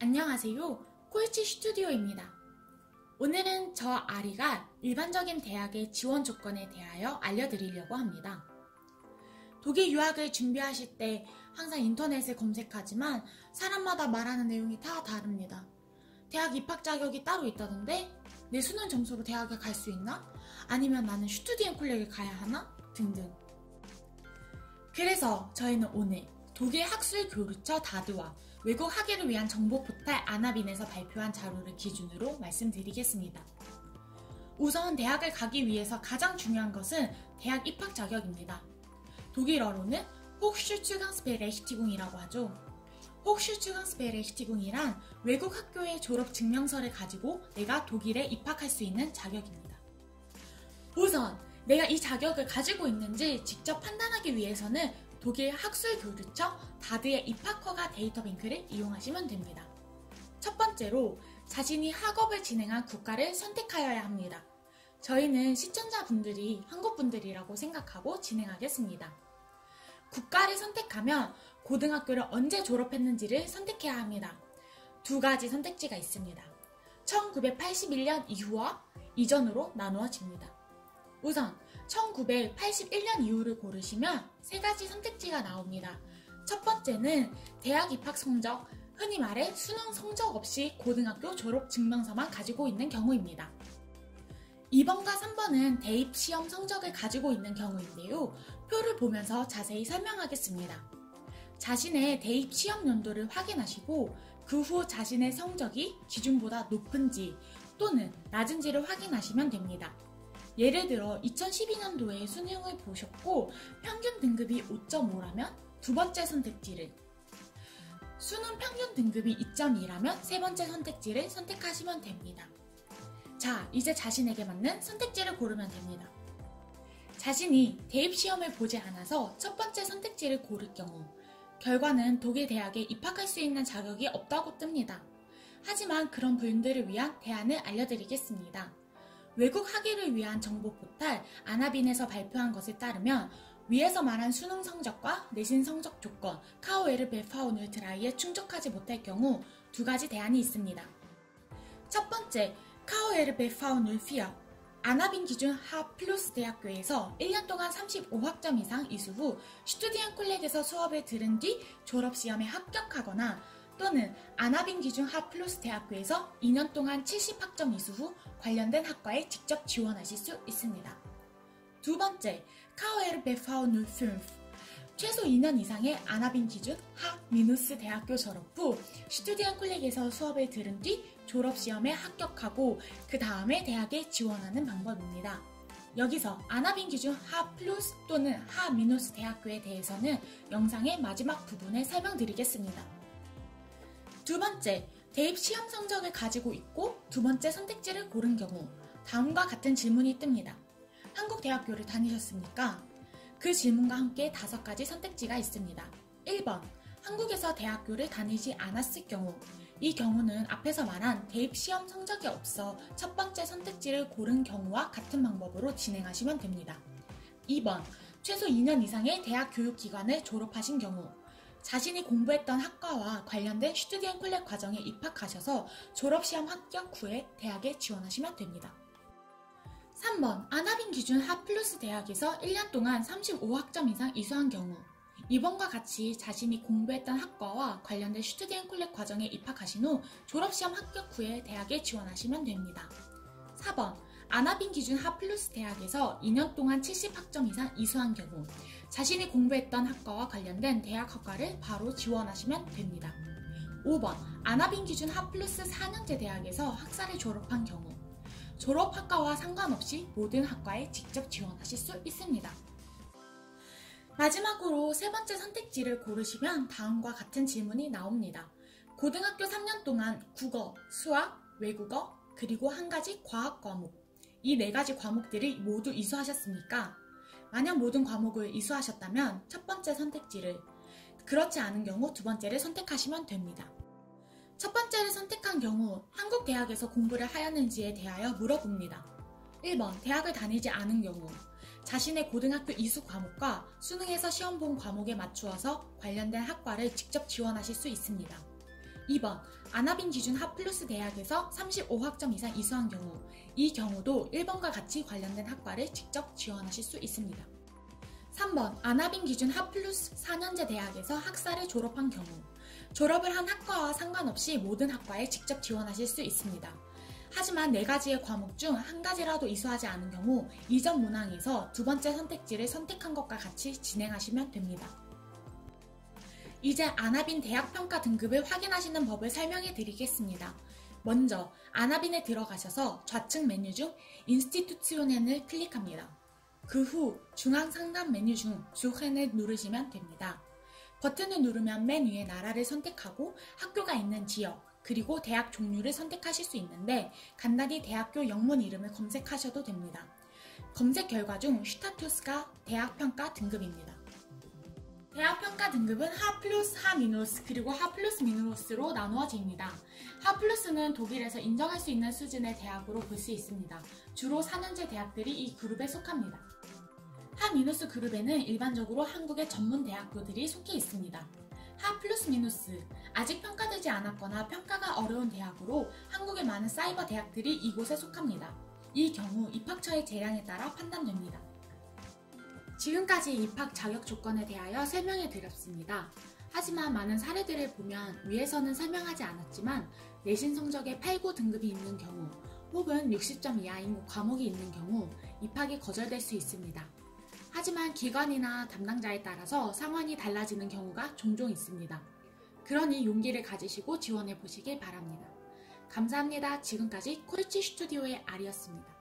안녕하세요. 꼴찌 스튜디오입니다. 오늘은 저 아리가 일반적인 대학의 지원 조건에 대하여 알려드리려고 합니다. 독일 유학을 준비하실 때 항상 인터넷에 검색하지만 사람마다 말하는 내용이 다 다릅니다. 대학 입학 자격이 따로 있다던데? 내 수능 점수로 대학에 갈 수 있나? 아니면 나는 슈투디엔콜leg에 가야 하나? 등등. 그래서 저희는 오늘 독일 학술 교류처 다드와 외국 학예를 위한 정보 포탈 아나빈에서 발표한 자료를 기준으로 말씀드리겠습니다. 우선 대학을 가기 위해서 가장 중요한 것은 대학 입학 자격입니다. 독일어로는 호chschulzugangsberechtigung이라고 하죠. 호chschulzugangsberechtigung이란 외국 학교의 졸업 증명서를 가지고 내가 독일에 입학할 수 있는 자격입니다. 우선 내가 이 자격을 가지고 있는지 직접 판단하기 위해서는 독일 학술교류처 다드의 입학허가 데이터뱅크를 이용하시면 됩니다. 첫 번째로 자신이 학업을 진행한 국가를 선택하여야 합니다. 저희는 시청자분들이 한국분들이라고 생각하고 진행하겠습니다. 국가를 선택하면 고등학교를 언제 졸업했는지를 선택해야 합니다. 두 가지 선택지가 있습니다. 1981년 이후와 이전으로 나누어집니다. 우선 1981년 이후를 고르시면 세 가지 선택지가 나옵니다. 첫 번째는 대학 입학 성적, 흔히 말해 수능 성적 없이 고등학교 졸업 증명서만 가지고 있는 경우입니다. 2번과 3번은 대입 시험 성적을 가지고 있는 경우인데요. 표를 보면서 자세히 설명하겠습니다. 자신의 대입 시험 연도를 확인하시고 그 후 자신의 성적이 기준보다 높은지 또는 낮은지를 확인하시면 됩니다. 예를 들어 2012년도에 수능을 보셨고 평균 등급이 5.5라면 두 번째 선택지를, 수능 평균 등급이 2.2라면 세 번째 선택지를 선택하시면 됩니다. 자, 이제 자신에게 맞는 선택지를 고르면 됩니다. 자신이 대입시험을 보지 않아서 첫 번째 선택지를 고를 경우 결과는 독일 대학에 입학할 수 있는 자격이 없다고 뜹니다. 하지만 그런 분들을 위한 대안을 알려드리겠습니다. 외국 학예를 위한 정보 포탈 아나빈에서 발표한 것에 따르면 위에서 말한 수능 성적과 내신 성적 조건 KOL-BV-Null-3에 충족하지 못할 경우 두 가지 대안이 있습니다. 첫 번째, KOL-BV-Null-4 아나빈 기준 하 플러스 대학교에서 1년 동안 35학점 이상 이수 후 슈투디엔콜leg에서 수업을 들은 뒤 졸업시험에 합격하거나 또는 아나빈 기준 하 플러스 대학교에서 2년 동안 70학점 이수 후 관련된 학과에 직접 지원하실 수 있습니다. 두 번째, KOL-BV-Null-5 최소 2년 이상의 아나빈 기준 하 미누스 대학교 졸업 후 슈투디엔콜leg에서 수업을 들은 뒤 졸업시험에 합격하고 그 다음에 대학에 지원하는 방법입니다. 여기서 아나빈 기준 하 플러스 또는 하 미누스 대학교에 대해서는 영상의 마지막 부분에 설명드리겠습니다. 두 번째, 대입 시험 성적을 가지고 있고 두 번째 선택지를 고른 경우 다음과 같은 질문이 뜹니다. 한국 대학교를 다니셨습니까? 그 질문과 함께 5가지 선택지가 있습니다. 1번, 한국에서 대학교를 다니지 않았을 경우 이 경우는 앞에서 말한 대입 시험 성적이 없어 첫 번째 선택지를 고른 경우와 같은 방법으로 진행하시면 됩니다. 2번, 최소 2년 이상의 대학 교육기관을 졸업하신 경우 자신이 공부했던 학과와 관련된 슈투디엔콜레 과정에 입학하셔서 졸업시험 합격 후에 대학에 지원하시면 됩니다. 3번, 아나빈 기준 하 플러스 대학에서 1년 동안 35학점 이상 이수한 경우 이번과 같이 자신이 공부했던 학과와 관련된 슈투디엔콜레 과정에 입학하신 후 졸업시험 합격 후에 대학에 지원하시면 됩니다. 4번, 아나빈 기준 하 플러스 대학에서 2년 동안 70학점 이상 이수한 경우 자신이 공부했던 학과와 관련된 대학 학과를 바로 지원하시면 됩니다. 5번, 아나빈 기준 하 플러스 4년제 대학에서 학사를 졸업한 경우 졸업 학과와 상관없이 모든 학과에 직접 지원하실 수 있습니다. 마지막으로 세 번째 선택지를 고르시면 다음과 같은 질문이 나옵니다. 고등학교 3년 동안 국어, 수학, 외국어, 그리고 한 가지 과학 과목 이 4가지 과목들을 모두 이수하셨습니까? 만약 모든 과목을 이수하셨다면 첫 번째 선택지를, 그렇지 않은 경우 두 번째를 선택하시면 됩니다. 첫 번째를 선택한 경우 한국 대학에서 공부를 하였는지에 대하여 물어봅니다. 1번, 대학을 다니지 않은 경우 자신의 고등학교 이수 과목과 수능에서 시험 본 과목에 맞추어서 관련된 학과를 직접 지원하실 수 있습니다. 2번, 아나빈 기준 핫플러스 대학에서 35학점 이상 이수한 경우, 이 경우도 1번과 같이 관련된 학과를 직접 지원하실 수 있습니다. 3번, 아나빈 기준 핫플러스 4년제 대학에서 학사를 졸업한 경우, 졸업을 한 학과와 상관없이 모든 학과에 직접 지원하실 수 있습니다. 하지만 4가지의 과목 중 1가지라도 이수하지 않은 경우 이전 문항에서 두 번째 선택지를 선택한 것과 같이 진행하시면 됩니다. 이제 아나빈 대학평가 등급을 확인하시는 법을 설명해 드리겠습니다. 먼저 아나빈에 들어가셔서 좌측 메뉴 중 인스티튜치오넨을 클릭합니다. 그 후 중앙 상단 메뉴 중 수헨을 누르시면 됩니다. 버튼을 누르면 맨 위에 나라를 선택하고 학교가 있는 지역, 그리고 대학 종류를 선택하실 수 있는데 간단히 대학교 영문 이름을 검색하셔도 됩니다. 검색 결과 중 슈타투스가 대학평가 등급입니다. 대학평가 등급은 하플러스, 하미누스, 그리고 하플러스 미누스로 나누어집니다. 하플러스는 독일에서 인정할 수 있는 수준의 대학으로 볼 수 있습니다. 주로 4년제 대학들이 이 그룹에 속합니다. 하미누스 그룹에는 일반적으로 한국의 전문 대학교들이 속해 있습니다. 하 플러스 미누스, 아직 평가되지 않았거나 평가가 어려운 대학으로 한국의 많은 사이버 대학들이 이곳에 속합니다. 이 경우 입학처의 재량에 따라 판단됩니다. 지금까지 입학 자격 조건에 대하여 설명해 드렸습니다. 하지만 많은 사례들을 보면 위에서는 설명하지 않았지만 내신 성적에 8, 9등급이 있는 경우 혹은 60점 이하인 과목이 있는 경우 입학이 거절될 수 있습니다. 하지만 기관이나 담당자에 따라서 상황이 달라지는 경우가 종종 있습니다. 그러니 용기를 가지시고 지원해 보시길 바랍니다. 감사합니다. 지금까지 콜치 스튜디오의 아리였습니다.